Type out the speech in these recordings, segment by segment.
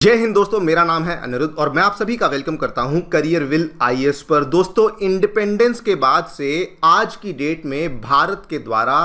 जय हिंद दोस्तों, मेरा नाम है अनिरुद्ध और मैं आप सभी का वेलकम करता हूं करियर विल आईएएस पर। दोस्तों, इंडिपेंडेंस के बाद से आज की डेट में भारत के द्वारा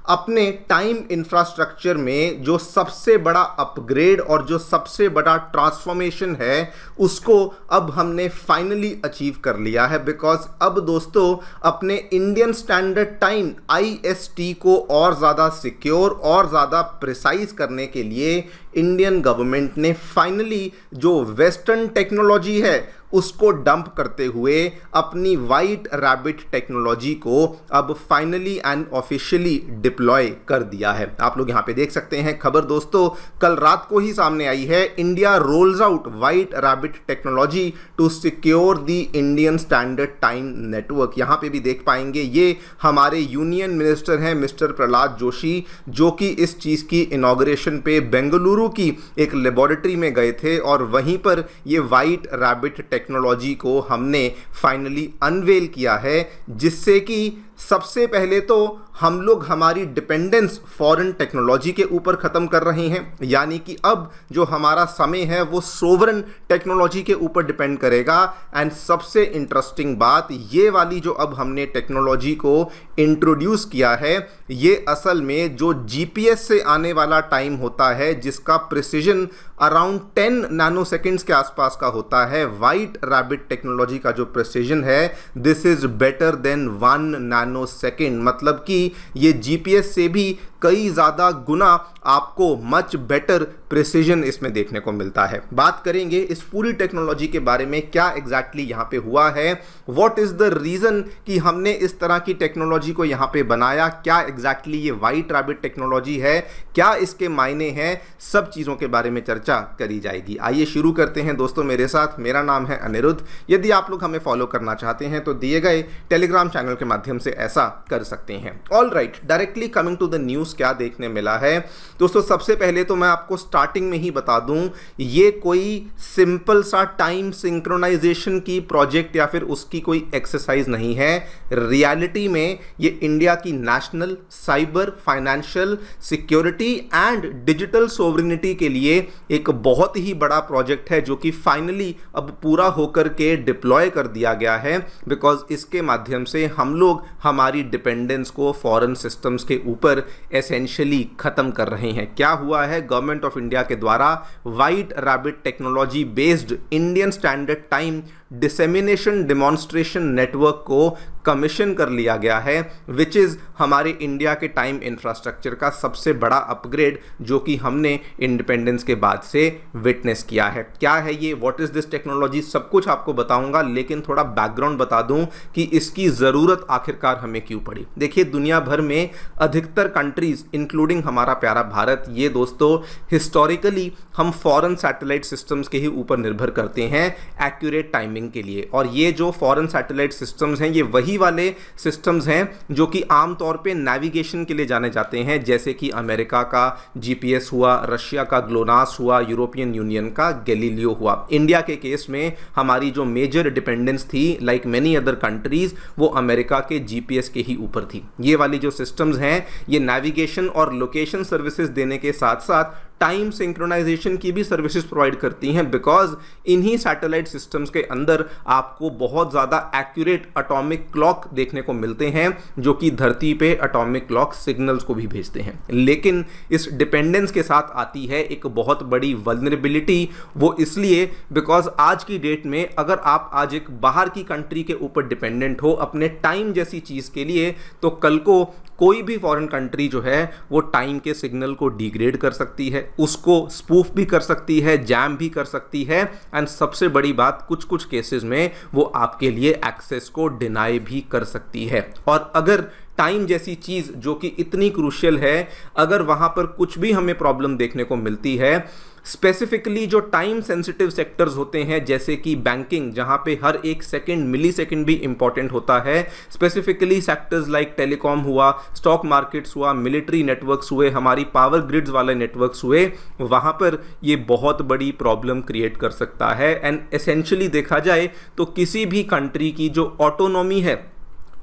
अपने टाइम इंफ्रास्ट्रक्चर में जो सबसे बड़ा अपग्रेड और जो सबसे बड़ा ट्रांसफॉर्मेशन है उसको अब हमने फाइनली अचीव कर लिया है। बिकॉज अब दोस्तों अपने इंडियन स्टैंडर्ड टाइम IST को और ज़्यादा सिक्योर और ज़्यादा प्रिसाइज करने के लिए इंडियन गवर्नमेंट ने फाइनली जो वेस्टर्न टेक्नोलॉजी है उसको डंप करते हुए अपनी वाइट रैबिट टेक्नोलॉजी को अब फाइनली एंड ऑफिशियली डिप्लॉय कर दिया है। आप लोग यहाँ पे देख सकते हैं खबर दोस्तों, कल रात को ही सामने आई है। India rolls out white rabbit technology to secure the Indian standard time network. यहाँ पे भी देख पाएंगे ये हमारे यूनियन मिनिस्टर हैं मिस्टर प्रहलाद जोशी, जो कि इस चीज़ की इनॉग्रेशन पे बेंगलुरु की एक लेबोरेटरी में गए थे और वहीं पर ये वाइट रैबिट टेक्नोलॉजी को हमने फाइनली अनवेल किया है, जिससे कि सबसे पहले तो हम लोग हमारी डिपेंडेंस फॉरेन टेक्नोलॉजी के ऊपर ख़त्म कर रहे हैं। यानी कि अब जो हमारा समय है वो सोवरन टेक्नोलॉजी के ऊपर डिपेंड करेगा। एंड सबसे इंटरेस्टिंग बात ये वाली जो अब हमने टेक्नोलॉजी को इंट्रोड्यूस किया है, ये असल में जो GPS से आने वाला टाइम होता है जिसका प्रिसीजन अराउंड 10 नैनो सेकेंड्स के आसपास का होता है, वाइट रैबिट टेक्नोलॉजी का जो प्रिसीजन है this is better than 1 nano second. मतलब कि ये GPS से भी कई ज़्यादा गुना आपको मच बेटर प्रिसीजन इसमें देखने को मिलता है। बात करेंगे इस पूरी टेक्नोलॉजी के बारे में, क्या एग्जैक्टली यहाँ पे हुआ है, व्हाट इज़ द रीज़न कि हमने इस तरह की टेक्नोलॉजी को यहाँ पे बनाया, क्या एग्जैक्टली ये वाइट रैबिट टेक्नोलॉजी है, क्या इसके मायने हैं, सब चीज़ों के बारे में चर्चा करी जाएगी। आइए शुरू करते हैं दोस्तों मेरे साथ। मेरा नाम है अनिरुद्ध। यदि आप लोग हमें फॉलो करना चाहते हैं तो दिए गए टेलीग्राम चैनल के माध्यम से ऐसा कर सकते हैं। All right, directly coming to the news, क्या देखने मिला है दोस्तों। सबसे पहले तो मैं आपको स्टार्टिंग में ही बता दूं, ये कोई सिंपल सा टाइम सिंक्रोनाइजेशन की प्रोजेक्ट या फिर उसकी कोई एक्सरसाइज नहीं है। रियलिटी में ये इंडिया की national cyber financial security and digital sovereignty के लिए एक बहुत ही बड़ा प्रोजेक्ट है, जो कि फाइनली अब पूरा होकर के डिप्लॉय कर दिया गया है। बिकॉज इसके माध्यम से हम लोग हमारी डिपेंडेंस को फॉरेन सिस्टम्स के ऊपर एसेंशियली खत्म कर रहे हैं। क्या हुआ है, गवर्नमेंट ऑफ इंडिया के द्वारा white rabbit technology based Indian standard time dissemination demonstration network को कमीशन कर लिया गया है, विच इज़ हमारे इंडिया के टाइम इंफ्रास्ट्रक्चर का सबसे बड़ा अपग्रेड जो कि हमने इंडिपेंडेंस के बाद से विटनेस किया है। क्या है ये, व्हाट इज़ दिस टेक्नोलॉजी, सब कुछ आपको बताऊंगा, लेकिन थोड़ा बैकग्राउंड बता दूं कि इसकी ज़रूरत आखिरकार हमें क्यों पड़ी। देखिए, दुनिया भर में अधिकतर कंट्रीज़ इंक्लूडिंग हमारा प्यारा भारत, ये दोस्तों हिस्टोरिकली हम फॉरेन सैटेलाइट सिस्टम्स के ही ऊपर निर्भर करते हैं एक्यूरेट टाइमिंग के लिए। और ये जो फॉरेन सैटेलाइट सिस्टम्स हैं ये वही वाले सिस्टम्स हैं जो कि आमतौर पे नेविगेशन के लिए जाने जाते हैं, जैसे कि अमेरिका का GPS हुआ, रशिया का ग्लोनास हुआ, यूरोपियन यूनियन का गैलीलियो हुआ। इंडिया के केस में हमारी जो मेजर डिपेंडेंस थी लाइक मेनी अदर कंट्रीज, वो अमेरिका के GPS के ही ऊपर थी। ये वाली जो सिस्टम्स हैं ये नेविगेशन और लोकेशन सर्विसेज देने के साथ साथ टाइम सिंक्रोनाइजेशन की भी सर्विसेज प्रोवाइड करती हैं। बिकॉज इन्हीं सैटेलाइट सिस्टम्स के अंदर आपको बहुत ज़्यादा एक्यूरेट एटॉमिक क्लॉक देखने को मिलते हैं जो कि धरती पे एटॉमिक क्लॉक सिग्नल्स को भी भेजते हैं। लेकिन इस डिपेंडेंस के साथ आती है एक बहुत बड़ी वल्नरेबिलिटी। वो इसलिए बिकॉज आज की डेट में अगर आप आज एक बाहर की कंट्री के ऊपर डिपेंडेंट हो अपने टाइम जैसी चीज़ के लिए, तो कल को कोई भी फॉरेन कंट्री जो है वो टाइम के सिग्नल को डिग्रेड कर सकती है, उसको स्पूफ भी कर सकती है, जैम भी कर सकती है, एंड सबसे बड़ी बात कुछ कुछ केसेस में वो आपके लिए एक्सेस को डिनाई भी कर सकती है। और अगर टाइम जैसी चीज़ जो कि इतनी क्रूशियल है, अगर वहाँ पर कुछ भी हमें प्रॉब्लम देखने को मिलती है, स्पेसिफिकली जो टाइम सेंसिटिव सेक्टर्स होते हैं जैसे कि बैंकिंग, जहाँ पे हर एक सेकंड मिली सेकंड भी इंपॉर्टेंट होता है, स्पेसिफिकली सेक्टर्स लाइक टेलीकॉम हुआ, स्टॉक मार्केट्स हुआ, मिलिट्री नेटवर्क्स हुए, हमारी पावर ग्रिड्स वाले नेटवर्क्स हुए, वहाँ पर ये बहुत बड़ी प्रॉब्लम क्रिएट कर सकता है। एंड एसेंशियली देखा जाए तो किसी भी कंट्री की जो ऑटोनॉमी है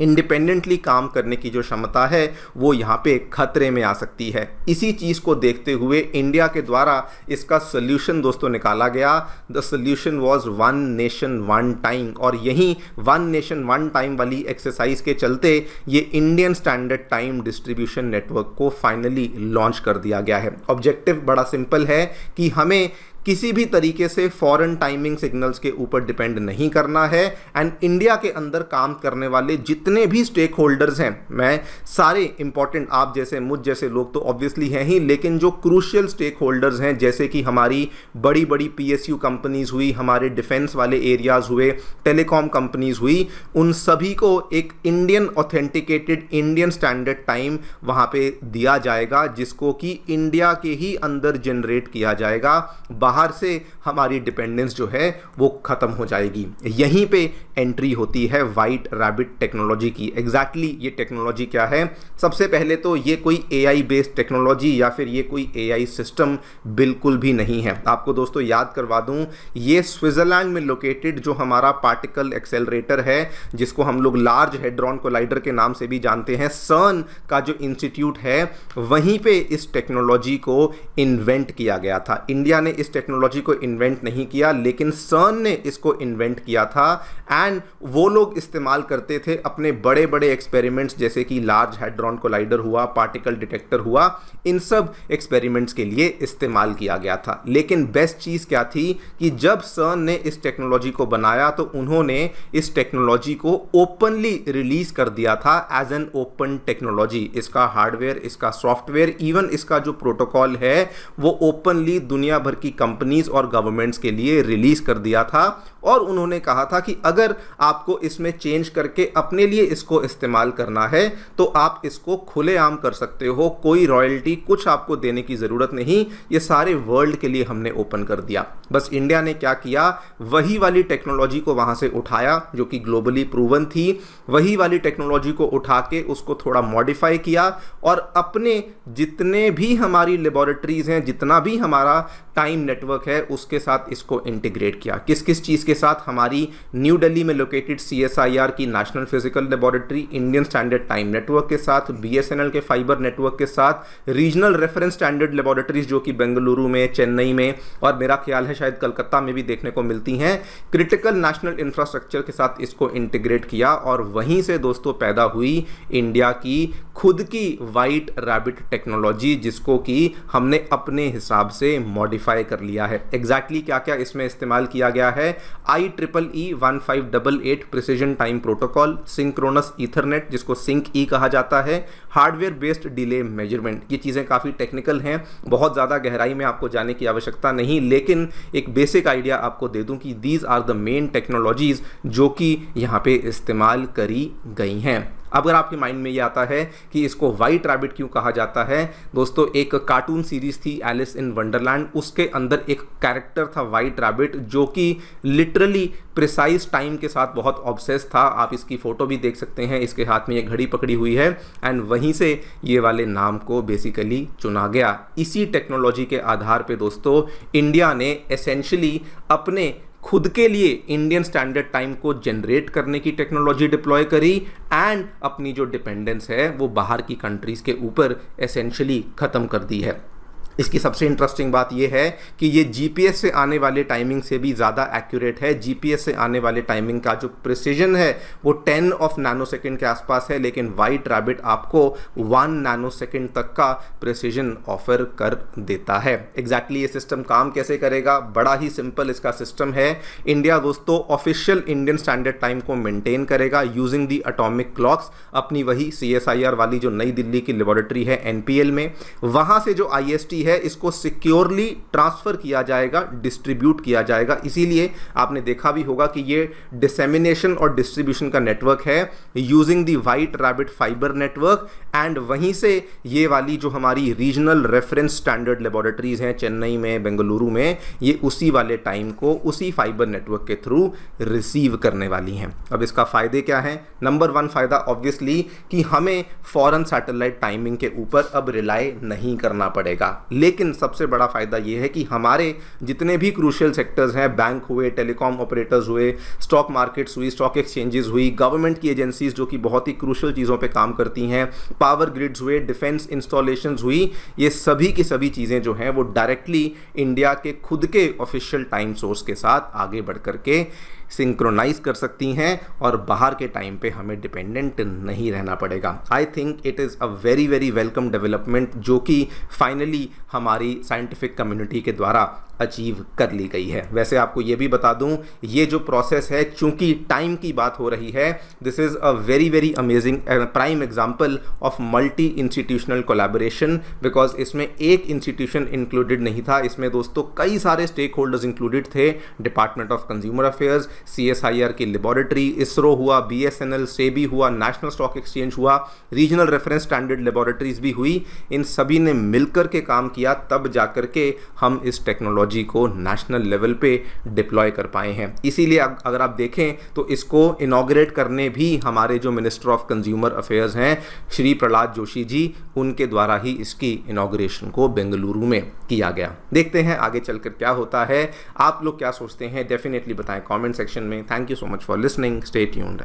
इंडिपेंडेंटली काम करने की जो क्षमता है वो यहाँ पे खतरे में आ सकती है। इसी चीज़ को देखते हुए इंडिया के द्वारा इसका सोल्यूशन दोस्तों निकाला गया। The solution was one nation one time, और यही वन नेशन वन टाइम वाली एक्सरसाइज के चलते ये Indian standard time distribution network को फाइनली लॉन्च कर दिया गया है। ऑब्जेक्टिव बड़ा सिंपल है कि हमें किसी भी तरीके से फॉरेन टाइमिंग सिग्नल्स के ऊपर डिपेंड नहीं करना है, एंड इंडिया के अंदर काम करने वाले जितने भी स्टेक होल्डर्स हैं, मैं सारे इंपॉर्टेंट, आप जैसे मुझ जैसे लोग तो ऑब्वियसली हैं ही, लेकिन जो क्रूशियल स्टेक होल्डर्स हैं जैसे कि हमारी बड़ी बड़ी पीएसयू कंपनीज हुई, हमारे डिफेंस वाले एरियाज हुए, टेलीकॉम कंपनीज हुई, उन सभी को एक Indian authenticated Indian standard time वहाँ पे दिया जाएगा, जिसको कि इंडिया के ही अंदर जनरेट किया जाएगा। बाहर से हमारी डिपेंडेंस जो है वो खत्म हो जाएगी। यहीं पे एंट्री होती है व्हाइट रैबिट टेक्नोलॉजी की। एग्जैक्टली ये टेक्नोलॉजी क्या है? सबसे पहले तो ये कोई एआई बेस्ड टेक्नोलॉजी या फिर ये कोई एआई सिस्टम बिल्कुल भी नहीं है। आपको दोस्तों याद करवा दूं, ये स्विट्जरलैंड में लोकेटेड जो हमारा पार्टिकल एक्सेलरेटर है, जिसको हम लोग लार्ज हेड्रॉन कोलाइडर के नाम से भी जानते हैं, सर्न का जो इंस्टीट्यूट है, वहीं पे इस टेक्नोलॉजी को इन्वेंट किया गया था। इंडिया ने इस टेक्नोलॉजी को इन्वेंट नहीं किया, लेकिन सर्न ने इसको इन्वेंट किया था, एंड वो लोग इस्तेमाल करते थे अपने बड़े बड़े एक्सपेरिमेंट्स, जैसे कि लार्ज हैड्रॉन कोलाइडर हुआ, पार्टिकल डिटेक्टर हुआ, इन सब एक्सपेरिमेंट्स के लिए इस्तेमाल किया गया था। लेकिन बेस्ट चीज़ क्या थी कि जब सर्न ने इस टेक्नोलॉजी को बनाया तो उन्होंने इस टेक्नोलॉजी को ओपनली रिलीज कर दिया था एज एन ओपन टेक्नोलॉजी। इसका हार्डवेयर, इसका सॉफ्टवेयर, इवन इसका जो प्रोटोकॉल है वो ओपनली दुनिया भर की कंपनीज और गवर्नमेंट्स के लिए रिलीज कर दिया था, और उन्होंने कहा था कि अगर आपको इसमें चेंज करके अपने लिए इसको इस्तेमाल करना है तो आप इसको खुलेआम कर सकते हो, कोई रॉयल्टी कुछ आपको देने की ज़रूरत नहीं, ये सारे वर्ल्ड के लिए हमने ओपन कर दिया। बस इंडिया ने क्या किया, वही वाली टेक्नोलॉजी को वहाँ से उठाया जो कि ग्लोबली प्रूवन थी, वही वाली टेक्नोलॉजी को उठा के उसको थोड़ा मॉडिफाई किया, और अपने जितने भी हमारी लेबोरेटरीज हैं, जितना भी हमारा टाइम नेटवर्क है, उसके साथ इसको इंटीग्रेट किया। किस किस चीज़ के साथ? हमारी न्यू दिल्ली में लोकेटेड CSIR की national physical laboratory, Indian standard time network के साथ, BSNL के फाइबर नेटवर्क के साथ, रीजनल रेफरेंस स्टैंडर्ड लेबोरेटरीज जो कि बेंगलुरु में, चेन्नई में, और मेरा ख्याल है शायद कलकत्ता में भी देखने को मिलती हैं, क्रिटिकल नेशनल इंफ्रास्ट्रक्चर के साथ इसको इंटीग्रेट किया, और वहीं से दोस्तों पैदा हुई इंडिया की खुद की व्हाइट रैबिट टेक्नोलॉजी, जिसको कि हमने अपने हिसाब से मॉडिफाई कर लिया है। एग्जैक्टली क्या क्या इसमें इस्तेमाल किया गया है? IEEE 1588 precision time protocol, synchronous Ethernet जिसको सिंक ई कहा जाता है, हार्डवेयर बेस्ड डिले मेजरमेंट। ये चीज़ें काफ़ी टेक्निकल हैं, बहुत ज़्यादा गहराई में आपको जाने की आवश्यकता नहीं, लेकिन एक बेसिक आइडिया आपको दे दूं कि these are the main technologies जो कि यहाँ पे इस्तेमाल करी गई हैं। अगर आपके माइंड में ये आता है कि इसको व्हाइट रैबिट क्यों कहा जाता है, दोस्तों एक कार्टून सीरीज थी एलिस इन वंडरलैंड, उसके अंदर एक कैरेक्टर था व्हाइट रैबिट जो कि लिटरली प्रिसाइज टाइम के साथ बहुत ऑब्सेस था। आप इसकी फोटो भी देख सकते हैं, इसके हाथ में ये घड़ी पकड़ी हुई है, एंड वहीं से ये वाले नाम को बेसिकली चुना गया। इसी टेक्नोलॉजी के आधार पे दोस्तों इंडिया ने एसेंशियली अपने खुद के लिए इंडियन स्टैंडर्ड टाइम को जनरेट करने की टेक्नोलॉजी डिप्लॉय करी, एंड अपनी जो डिपेंडेंस है वो बाहर की कंट्रीज़ के ऊपर एसेंशियली ख़त्म कर दी है। इसकी सबसे इंटरेस्टिंग बात यह है कि ये जीपीएस से आने वाले टाइमिंग से भी ज़्यादा एक्यूरेट है। जीपीएस से आने वाले टाइमिंग का जो प्रिसीजन है वो 10 ऑफ नैनोसेकंड के आसपास है, लेकिन व्हाइट रैबिट आपको 1 नैनोसेकंड तक का प्रिसीजन ऑफर कर देता है। एग्जैक्टली ये सिस्टम काम कैसे करेगा? बड़ा ही सिंपल इसका सिस्टम है। इंडिया दोस्तों ऑफिशियल इंडियन स्टैंडर्ड टाइम को मेंटेन करेगा यूजिंग दी एटॉमिक क्लॉक्स, अपनी वही CSIR वाली जो नई दिल्ली की लेबोरेटरी है NPL में। वहाँ से जो IST है इसको सिक्योरली ट्रांसफर किया जाएगा, डिस्ट्रीब्यूट किया जाएगा। इसीलिए आपने देखा भी होगा कि ये डिसेमिनेशन और डिस्ट्रीब्यूशन का नेटवर्क है using the white rabbit fibre network, and वहीं से ये वाली जो हमारी रीजनल रेफरेंस स्टैंडर्ड लेबोरेटरीज हैं चेन्नई में, बेंगलुरु में, ये उसी वाले टाइम को उसी फाइबर नेटवर्क के थ्रू रिसीव करने वाली हैं। अब इसका फ़ायदे क्या हैं? नंबर 1 फ़ायदा ऑब्वियसली कि हमें फॉरेन सैटेलाइट टाइमिंग के ऊपर अब रिलाई नहीं करना पड़ेगा। लेकिन सबसे बड़ा फ़ायदा ये है कि हमारे जितने भी क्रूशियल सेक्टर्स हैं, बैंक हुए, टेलीकॉम ऑपरेटर्स हुए, स्टॉक मार्केट्स हुई, स्टॉक एक्सचेंजेस हुई, गवर्नमेंट की एजेंसीज जो कि बहुत ही क्रूशियल चीज़ों पे काम करती हैं, पावर ग्रिड्स हुए, डिफेंस इंस्टॉलेशंस हुई, ये सभी की सभी चीज़ें जो हैं वो डायरेक्टली इंडिया के खुद के ऑफिशियल टाइम सोर्स के साथ आगे बढ़ करके सिंक्रोनाइज कर सकती हैं और बाहर के टाइम पे हमें डिपेंडेंट नहीं रहना पड़ेगा। I think it is a very very welcome development जो कि फाइनली हमारी साइंटिफिक कम्युनिटी के द्वारा अचीव कर ली गई है। वैसे आपको ये भी बता दूं, ये जो प्रोसेस है, चूंकि टाइम की बात हो रही है, this is a very very amazing prime example of multi institutional collaboration, because इसमें एक इंस्टीट्यूशन इंक्लूडेड नहीं था, इसमें दोस्तों कई सारे स्टेक होल्डर्स इंक्लूडेड थे। Department of consumer affairs, CSIR की लेबोरेटरी, इसरो हुआ, BSNL, सेबी हुआ, नेशनल स्टॉक एक्सचेंज हुआ, रीजनल रेफरेंस स्टैंडर्ड लेबोरेटरीज भी हुई। इन सभी ने मिलकर के काम किया, तब जाकर के हम इस टेक्नोलॉजी को नेशनल लेवल पे डिप्लॉय कर पाए हैं। इसीलिए अगर आप देखें तो इसको इनॉग्रेट करने भी हमारे जो मिनिस्टर ऑफ कंज्यूमर अफेयर्स हैं श्री प्रहलाद जोशी जी, उनके द्वारा ही इसकी इनॉग्रेशन को बेंगलुरु में किया गया। देखते हैं आगे चलकर क्या होता है। आप लोग क्या सोचते हैं डेफिनेटली बताएं कमेंट सेक्शन में। Thank you so much for listening, stay tuned.